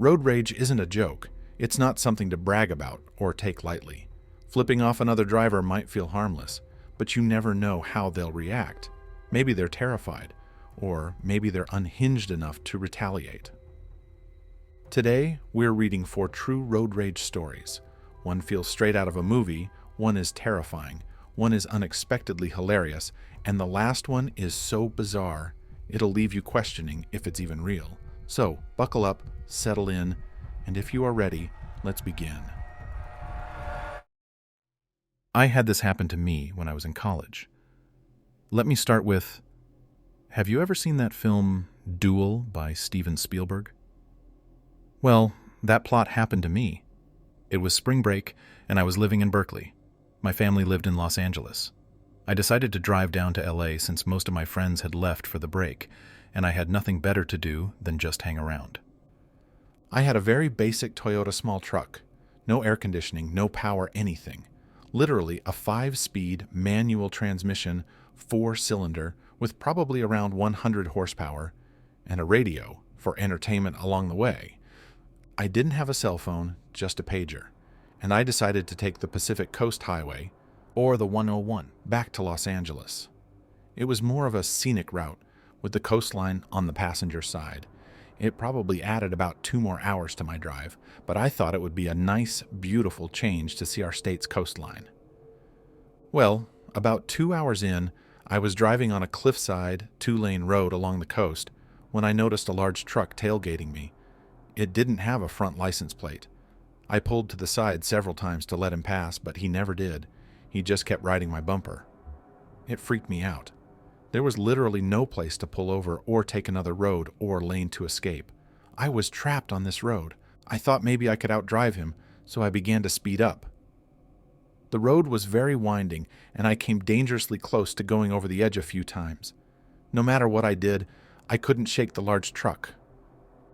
Road rage isn't a joke. It's not something to brag about or take lightly. Flipping off another driver might feel harmless, but you never know how they'll react. Maybe they're terrified, or maybe they're unhinged enough to retaliate. Today, we're reading 4 true road rage stories. One feels straight out of a movie, one is terrifying, one is unexpectedly hilarious, and the last one is so bizarre, it'll leave you questioning if it's even real. So, buckle up, settle in, and if you are ready, let's begin. I had this happen to me when I was in college. Let me start with, have you ever seen that film Duel by Steven Spielberg? Well, that plot happened to me. It was spring break, and I was living in Berkeley. My family lived in Los Angeles. I decided to drive down to LA since most of my friends had left for the break, and I had nothing better to do than just hang around. I had a very basic Toyota small truck. No air conditioning, no power, anything. Literally a 5-speed manual transmission, 4-cylinder, with probably around 100 horsepower, and a radio for entertainment along the way. I didn't have a cell phone, just a pager, and I decided to take the Pacific Coast Highway, or the 101, back to Los Angeles. It was more of a scenic route, with the coastline on the passenger side. It probably added about 2 more hours to my drive, but I thought it would be a nice, beautiful change to see our state's coastline. Well, about 2 hours in, I was driving on a cliffside, 2-lane road along the coast when I noticed a large truck tailgating me. It didn't have a front license plate. I pulled to the side several times to let him pass, but he never did. He just kept riding my bumper. It freaked me out. There was literally no place to pull over or take another road or lane to escape. I was trapped on this road. I thought maybe I could outdrive him, so I began to speed up. The road was very winding, and I came dangerously close to going over the edge a few times. No matter what I did, I couldn't shake the large truck.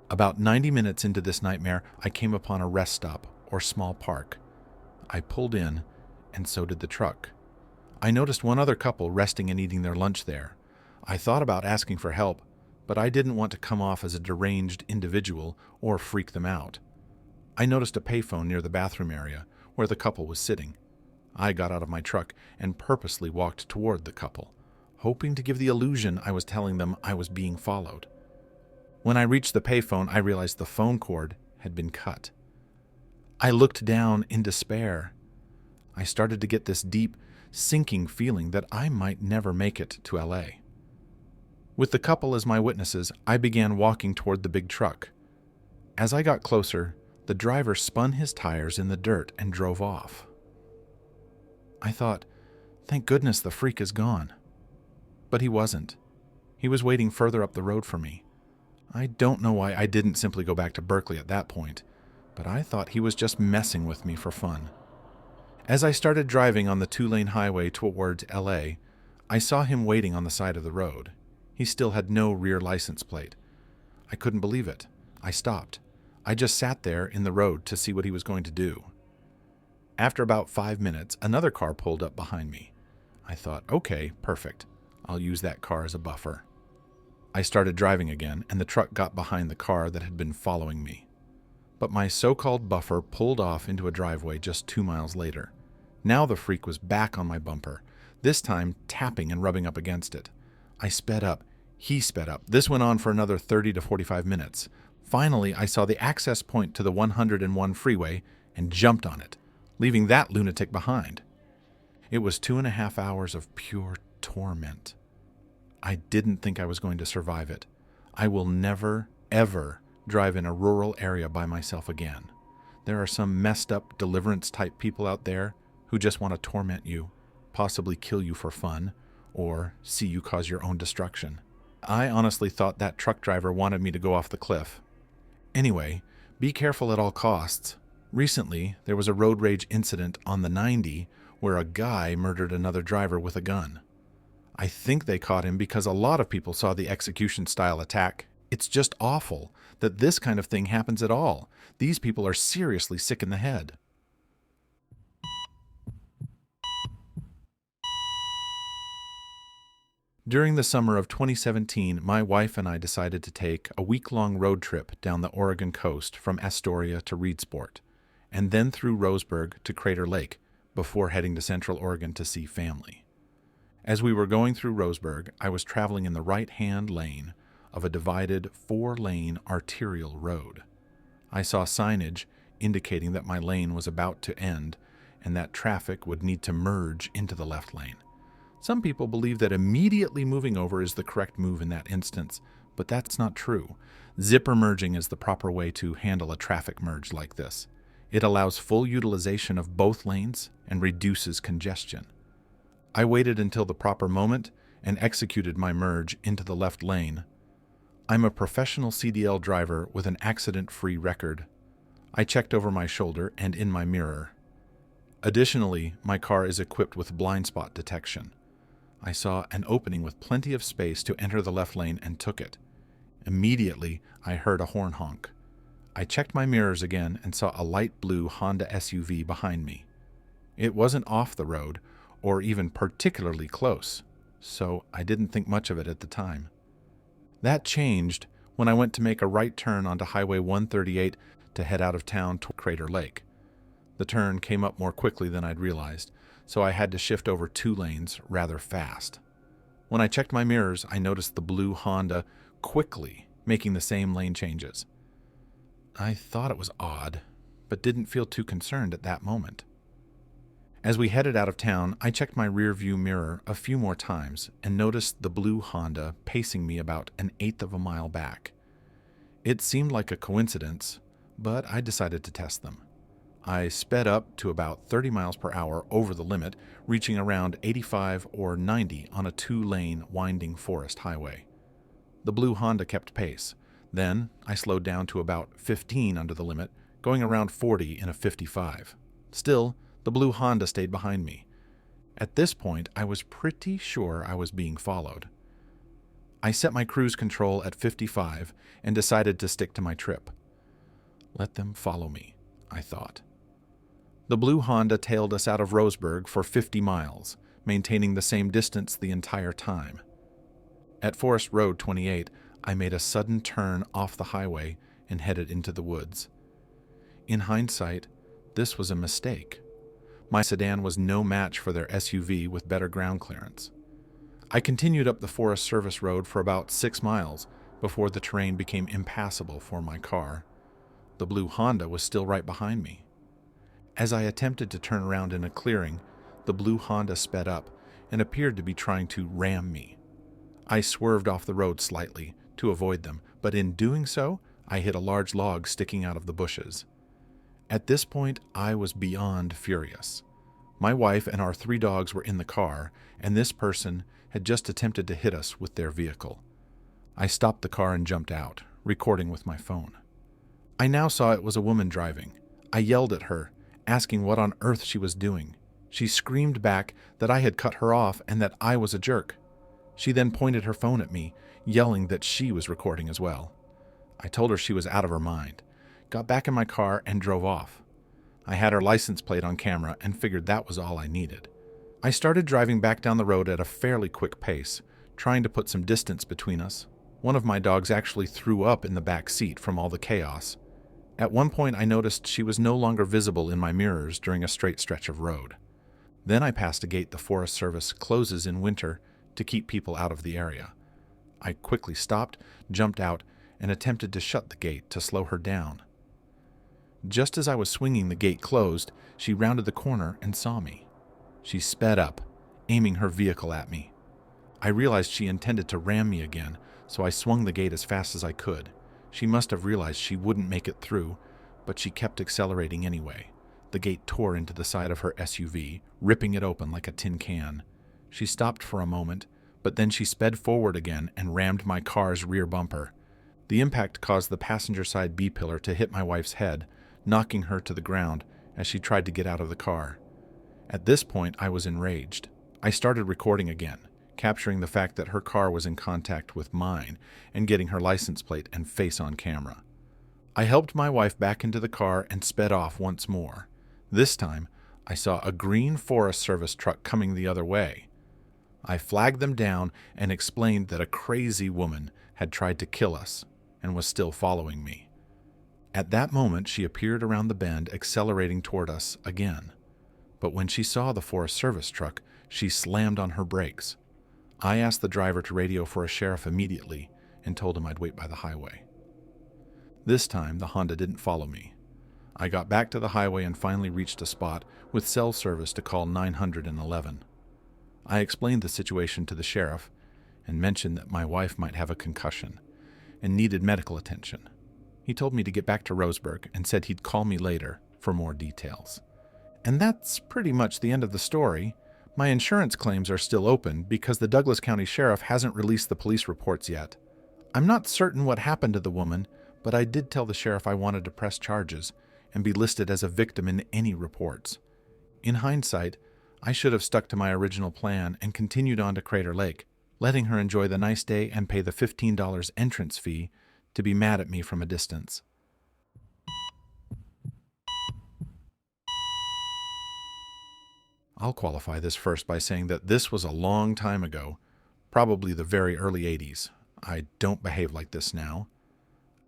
About 90 minutes into this nightmare, I came upon a rest stop, or small park. I pulled in, and so did the truck. I noticed one other couple resting and eating their lunch there. I thought about asking for help, but I didn't want to come off as a deranged individual or freak them out. I noticed a payphone near the bathroom area, where the couple was sitting. I got out of my truck and purposely walked toward the couple, hoping to give the illusion I was telling them I was being followed. When I reached the payphone, I realized the phone cord had been cut. I looked down in despair. I started to get this deep, sinking feeling that I might never make it to LA. With the couple as my witnesses, I began walking toward the big truck. As I got closer, the driver spun his tires in the dirt and drove off. I thought, thank goodness the freak is gone. But he wasn't. He was waiting further up the road for me. I don't know why I didn't simply go back to Berkeley at that point, but I thought he was just messing with me for fun. As I started driving on the 2-lane highway towards LA, I saw him waiting on the side of the road. He still had no rear license plate. I couldn't believe it. I stopped. I just sat there in the road to see what he was going to do. After about 5 minutes, another car pulled up behind me. I thought, okay, perfect. I'll use that car as a buffer. I started driving again, and the truck got behind the car that had been following me. But my so-called buffer pulled off into a driveway just 2 miles later. Now the freak was back on my bumper, this time tapping and rubbing up against it. I sped up. He sped up. This went on for another 30 to 45 minutes. Finally, I saw the access point to the 101 freeway and jumped on it, leaving that lunatic behind. It was 2.5 hours of pure torment. I didn't think I was going to survive it. I will never, ever drive in a rural area by myself again. There are some messed up deliverance-type people out there who just want to torment you, possibly kill you for fun, or see you cause your own destruction. I honestly thought that truck driver wanted me to go off the cliff. Anyway, be careful at all costs. Recently, there was a road rage incident on the 90 where a guy murdered another driver with a gun. I think they caught him because a lot of people saw the execution-style attack. It's just awful that this kind of thing happens at all. These people are seriously sick in the head. During the summer of 2017, my wife and I decided to take a week-long road trip down the Oregon coast from Astoria to Reedsport, and then through Roseburg to Crater Lake before heading to Central Oregon to see family. As we were going through Roseburg, I was traveling in the right-hand lane of a divided 4-lane arterial road. I saw signage indicating that my lane was about to end and that traffic would need to merge into the left lane. Some people believe that immediately moving over is the correct move in that instance, but that's not true. Zipper merging is the proper way to handle a traffic merge like this. It allows full utilization of both lanes and reduces congestion. I waited until the proper moment and executed my merge into the left lane. I'm a professional CDL driver with an accident-free record. I checked over my shoulder and in my mirror. Additionally, my car is equipped with blind spot detection. I saw an opening with plenty of space to enter the left lane and took it. Immediately, I heard a horn honk. I checked my mirrors again and saw a light blue Honda SUV behind me. It wasn't off the road or even particularly close, so I didn't think much of it at the time. That changed when I went to make a right turn onto Highway 138 to head out of town to Crater Lake. The turn came up more quickly than I'd realized, so I had to shift over 2 lanes rather fast. When I checked my mirrors, I noticed the blue Honda quickly making the same lane changes. I thought it was odd, but didn't feel too concerned at that moment. As we headed out of town, I checked my rearview mirror a few more times and noticed the blue Honda pacing me about 1/8 of a mile back. It seemed like a coincidence, but I decided to test them. I sped up to about 30 miles per hour over the limit, reaching around 85 or 90 on a 2-lane winding forest highway. The blue Honda kept pace. Then I slowed down to about 15 under the limit, going around 40 in a 55. Still, the blue Honda stayed behind me. At this point, I was pretty sure I was being followed. I set my cruise control at 55 and decided to stick to my trip. Let them follow me, I thought. The blue Honda tailed us out of Roseburg for 50 miles, maintaining the same distance the entire time. At Forest Road 28, I made a sudden turn off the highway and headed into the woods. In hindsight, this was a mistake. My sedan was no match for their SUV with better ground clearance. I continued up the Forest Service Road for about 6 miles before the terrain became impassable for my car. The blue Honda was still right behind me. As I attempted to turn around in a clearing, the blue Honda sped up and appeared to be trying to ram me. I swerved off the road slightly to avoid them, but in doing so, I hit a large log sticking out of the bushes. At this point, I was beyond furious. My wife and our 3 dogs were in the car, and this person had just attempted to hit us with their vehicle. I stopped the car and jumped out, recording with my phone. I now saw it was a woman driving. I yelled at her, asking what on earth she was doing. She screamed back that I had cut her off and that I was a jerk. She then pointed her phone at me, yelling that she was recording as well. I told her she was out of her mind, got back in my car, and drove off. I had her license plate on camera and figured that was all I needed. I started driving back down the road at a fairly quick pace, trying to put some distance between us. One of my dogs actually threw up in the back seat from all the chaos. At one point, I noticed she was no longer visible in my mirrors during a straight stretch of road. Then I passed a gate the Forest Service closes in winter to keep people out of the area. I quickly stopped, jumped out, and attempted to shut the gate to slow her down. Just as I was swinging the gate closed, she rounded the corner and saw me. She sped up, aiming her vehicle at me. I realized she intended to ram me again, so I swung the gate as fast as I could. She must have realized she wouldn't make it through, but she kept accelerating anyway. The gate tore into the side of her SUV, ripping it open like a tin can. She stopped for a moment, but then she sped forward again and rammed my car's rear bumper. The impact caused the passenger side B-pillar to hit my wife's head, knocking her to the ground as she tried to get out of the car. At this point, I was enraged. I started recording again, capturing the fact that her car was in contact with mine and getting her license plate and face on camera. I helped my wife back into the car and sped off once more. This time, I saw a green Forest Service truck coming the other way. I flagged them down and explained that a crazy woman had tried to kill us and was still following me. At that moment, she appeared around the bend, accelerating toward us again. But when she saw the Forest Service truck, she slammed on her brakes. I asked the driver to radio for a sheriff immediately and told him I'd wait by the highway. This time, the Honda didn't follow me. I got back to the highway and finally reached a spot with cell service to call 911. I explained the situation to the sheriff and mentioned that my wife might have a concussion and needed medical attention. He told me to get back to Roseburg and said he'd call me later for more details. And that's pretty much the end of the story. My insurance claims are still open because the Douglas County Sheriff hasn't released the police reports yet. I'm not certain what happened to the woman, but I did tell the sheriff I wanted to press charges and be listed as a victim in any reports. In hindsight, I should have stuck to my original plan and continued on to Crater Lake, letting her enjoy the nice day and pay the $15 entrance fee to be mad at me from a distance. I'll qualify this first by saying that this was a long time ago, probably the very early 80s. I don't behave like this now.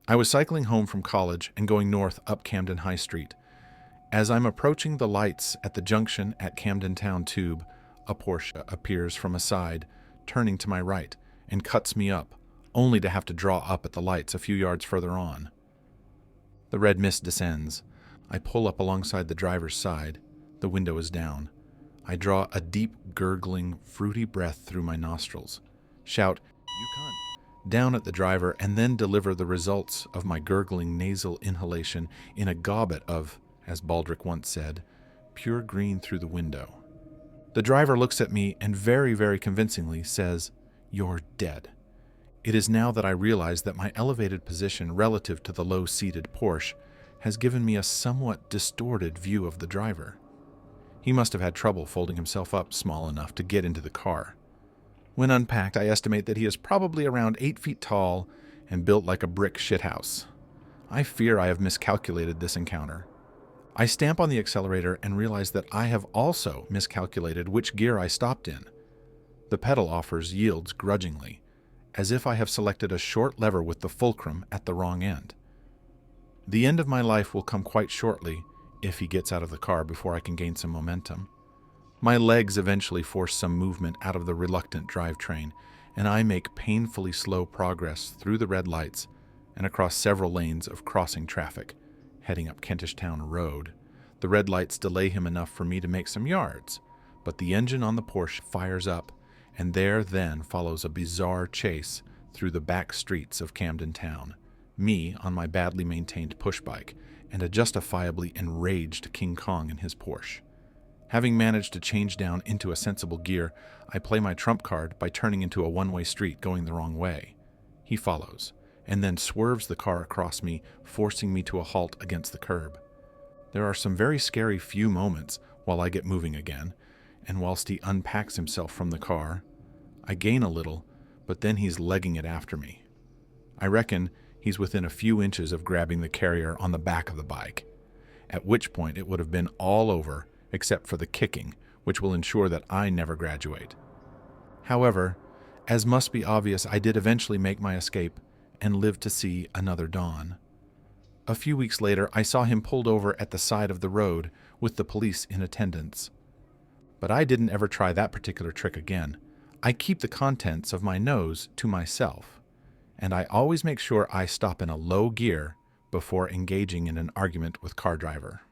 I was cycling home from college and going north up Camden High Street. As I'm approaching the lights at the junction at Camden Town Tube, a Porsche appears from a side, turning to my right, and cuts me up, only to have to draw up at the lights a few yards further on. The red mist descends. I pull up alongside the driver's side. The window is down. I draw a deep, gurgling, fruity breath through my nostrils, shout, "You cunt," down at the driver, and then deliver the results of my gurgling nasal inhalation in a gobbet of, as Baldrick once said, pure green through the window. The driver looks at me and very, very convincingly says, "You're dead." It is now that I realize that my elevated position relative to the low-seated Porsche has given me a somewhat distorted view of the driver. He must have had trouble folding himself up small enough to get into the car. When unpacked, I estimate that he is probably around 8 feet tall and built like a brick shithouse. I fear I have miscalculated this encounter. I stamp on the accelerator and realize that I have also miscalculated which gear I stopped in. The pedal offers yields grudgingly, as if I have selected a short lever with the fulcrum at the wrong end. The end of my life will come quite shortly if he gets out of the car before I can gain some momentum. My legs eventually force some movement out of the reluctant drivetrain, and I make painfully slow progress through the red lights and across several lanes of crossing traffic, heading up Kentish Town Road. The red lights delay him enough for me to make some yards, but the engine on the Porsche fires up, and there then follows a bizarre chase through the back streets of Camden Town, me on my badly maintained pushbike, and a justifiably enraged King Kong in his Porsche. Having managed to change down into a sensible gear, I play my trump card by turning into a one-way street going the wrong way. He follows, and then swerves the car across me, forcing me to a halt against the curb. There are some very scary few moments while I get moving again, and whilst he unpacks himself from the car, I gain a little, but then he's legging it after me. I reckon he's within a few inches of grabbing the carrier on the back of the bike, at which point it would have been all over except for the kicking, which will ensure that I never graduate. However, as must be obvious, I did eventually make my escape and live to see another dawn. A few weeks later, I saw him pulled over at the side of the road with the police in attendance. But I didn't ever try that particular trick again. I keep the contents of my nose to myself, and I always make sure I stop in a low gear before engaging in an argument with car driver.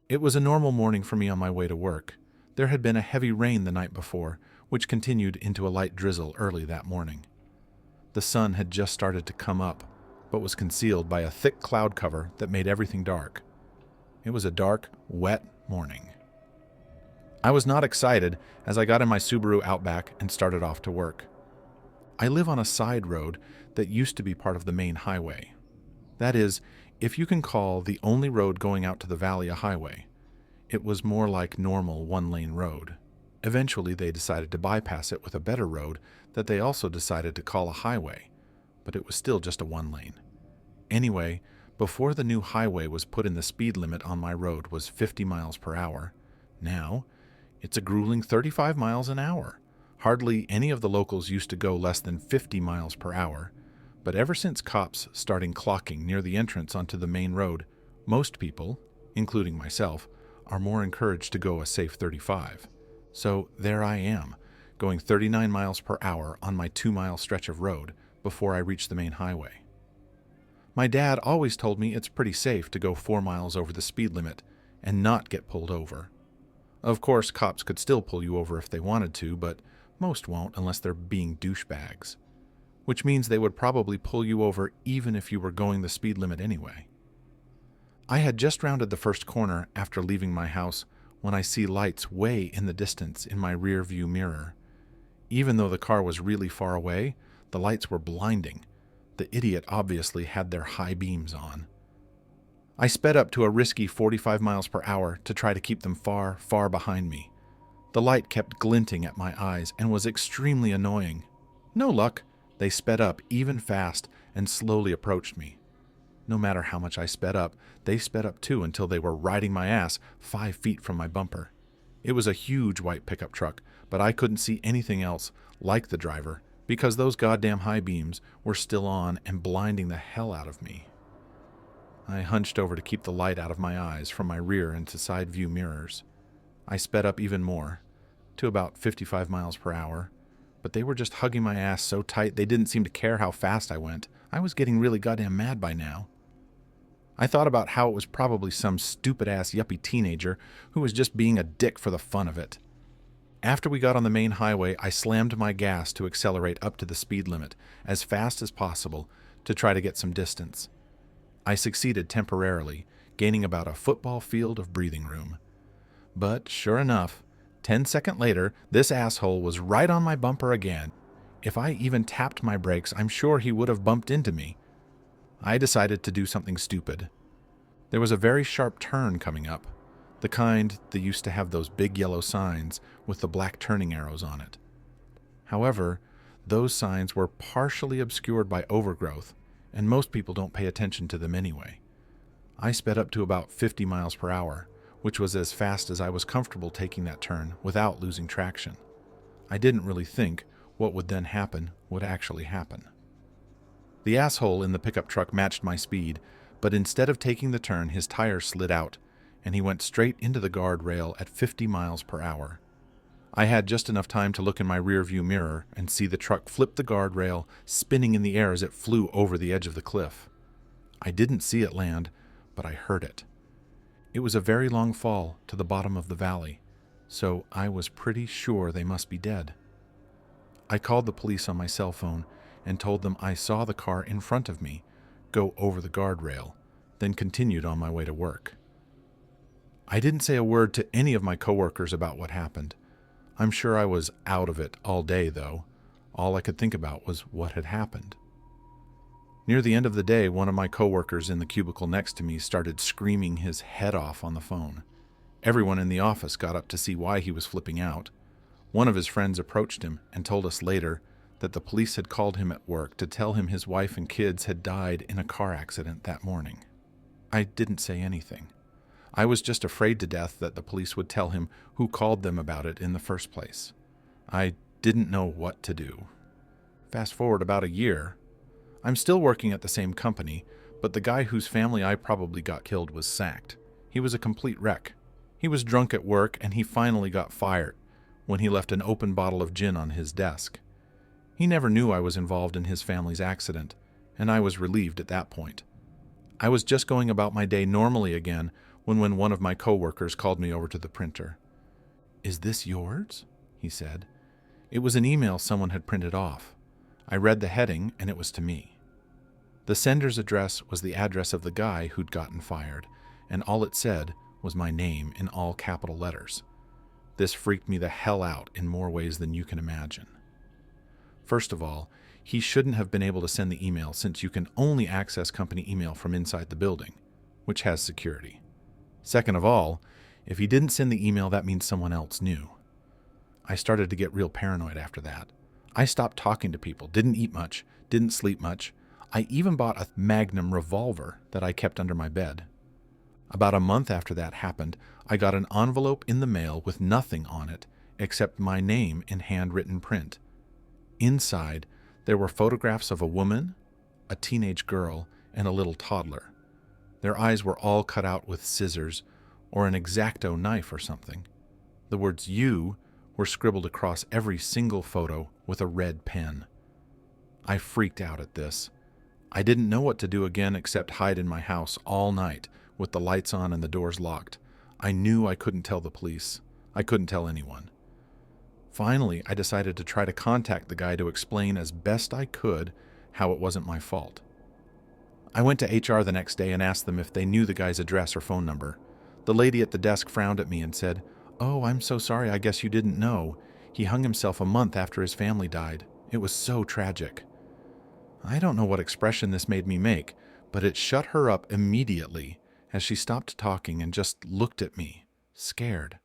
It was a normal morning for me on my way to work. There had been a heavy rain the night before, which continued into a light drizzle early that morning. The sun had just started to come up, but was concealed by a thick cloud cover that made everything dark. It was a dark, wet morning. I was not excited as I got in my Subaru Outback and started off to work. I live on a side road that used to be part of the main highway. That is, if you can call the only road going out to the valley a highway. It was more like normal one-lane road. Eventually, they decided to bypass it with a better road that they also decided to call a highway, but it was still just a one-lane. Anyway, Before the new highway was put in, the speed limit on my road was 50 miles per hour. Now, it's a grueling 35 miles an hour. Hardly any of the locals used to go less than 50 miles per hour, but ever since cops started clocking near the entrance onto the main road, most people, including myself, are more encouraged to go a safe 35. So there I am, going 39 miles per hour on my 2-mile stretch of road before I reach the main highway. My dad always told me it's pretty safe to go 4 miles over the speed limit and not get pulled over. Of course, cops could still pull you over if they wanted to, but most won't unless they're being douchebags, which means they would probably pull you over even if you were going the speed limit anyway. I had just rounded the first corner after leaving my house when I see lights way in the distance in my rear view mirror. Even though the car was really far away, the lights were blinding. The idiot obviously had their high beams on. I sped up to a risky 45 miles per hour to try to keep them far, far behind me. The light kept glinting at my eyes and was extremely annoying. No luck. They sped up even fast and slowly approached me. No matter how much I sped up, they sped up too until they were riding my ass 5 feet from my bumper. It was a huge white pickup truck, but I couldn't see anything else like the driver because those goddamn high beams were still on and blinding the hell out of me. I hunched over to keep the light out of my eyes from my rear into side view mirrors. I sped up even more, to about 55 miles per hour, but they were just hugging my ass so tight they didn't seem to care how fast I went. I was getting really goddamn mad by now. I thought about how it was probably some stupid-ass yuppie teenager who was just being a dick for the fun of it. After we got on the main highway, I slammed my gas to accelerate up to the speed limit as fast as possible to try to get some distance. I succeeded temporarily, gaining about a football field of breathing room. But sure enough, 10 seconds later, this asshole was right on my bumper again. If I even tapped my brakes, I'm sure he would have bumped into me. I decided to do something stupid. There was a very sharp turn coming up, the kind that used to have those big yellow signs with the black turning arrows on it. However, those signs were partially obscured by overgrowth, and most people don't pay attention to them anyway. I sped up to about 50 miles per hour, which was as fast as I was comfortable taking that turn without losing traction. I didn't really think what would then happen would actually happen. The asshole in the pickup truck matched my speed, but instead of taking the turn, his tires slid out, and he went straight into the guardrail at 50 miles per hour. I had just enough time to look in my rearview mirror and see the truck flip the guardrail, spinning in the air as it flew over the edge of the cliff. I didn't see it land, but I heard it. It was a very long fall to the bottom of the valley, so I was pretty sure they must be dead. I called the police on my cell phone and told them I saw the car in front of me go over the guardrail, then continued on my way to work. I didn't say a word to any of my coworkers about what happened. I'm sure I was out of it all day, though. All I could think about was what had happened. Near the end of the day, one of my coworkers in the cubicle next to me started screaming his head off on the phone. Everyone in the office got up to see why he was flipping out. One of his friends approached him and told us later that the police had called him at work to tell him his wife and kids had died in a car accident that morning. I didn't say anything. I was just afraid to death that the police would tell him who called them about it in the first place. I didn't know what to do. Fast forward about a year. I'm still working at the same company, but the guy whose family I probably got killed was sacked. He was a complete wreck. He was drunk at work, and he finally got fired when he left an open bottle of gin on his desk. He never knew I was involved in his family's accident, and I was relieved at that point. I was just going about my day normally again when one of my coworkers called me over to the printer. "Is this yours?" he said. It was an email someone had printed off. I read the heading, and it was to me. The sender's address was the address of the guy who'd gotten fired, and all it said was my name in all capital letters. This freaked me the hell out in more ways than you can imagine. First of all, he shouldn't have been able to send the email since you can only access company email from inside the building, which has security. Second of all, if he didn't send the email, that means someone else knew. I started to get real paranoid after that. I stopped talking to people, didn't eat much, didn't sleep much. I even bought a Magnum revolver that I kept under my bed. About a month after that happened, I got an envelope in the mail with nothing on it except my name in handwritten print. Inside, there were photographs of a woman, a teenage girl, and a little toddler. Their eyes were all cut out with scissors or an X-Acto knife or something. The words "you" were scribbled across every single photo with a red pen. I freaked out at this. I didn't know what to do again except hide in my house all night with the lights on and the doors locked. I knew I couldn't tell the police. I couldn't tell anyone. Finally, I decided to try to contact the guy to explain as best I could how it wasn't my fault. I went to HR the next day and asked them if they knew the guy's address or phone number. The lady at the desk frowned at me and said, "Oh, I'm so sorry, I guess you didn't know. He hung himself a month after his family died. It was so tragic." I don't know what expression this made me make, but it shut her up immediately as she stopped talking and just looked at me, scared.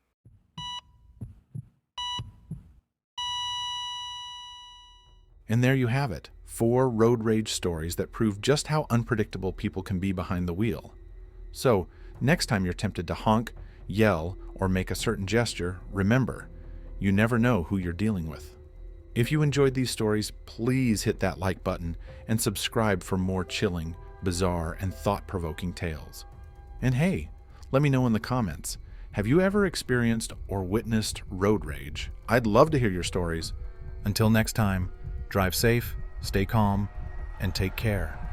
And there you have it, 4 road rage stories that prove just how unpredictable people can be behind the wheel. So, next time you're tempted to honk, yell, or make a certain gesture, remember, you never know who you're dealing with. If you enjoyed these stories, please hit that like button and subscribe for more chilling, bizarre, and thought-provoking tales. And hey, let me know in the comments, have you ever experienced or witnessed road rage? I'd love to hear your stories. Until next time, drive safe, stay calm, and take care.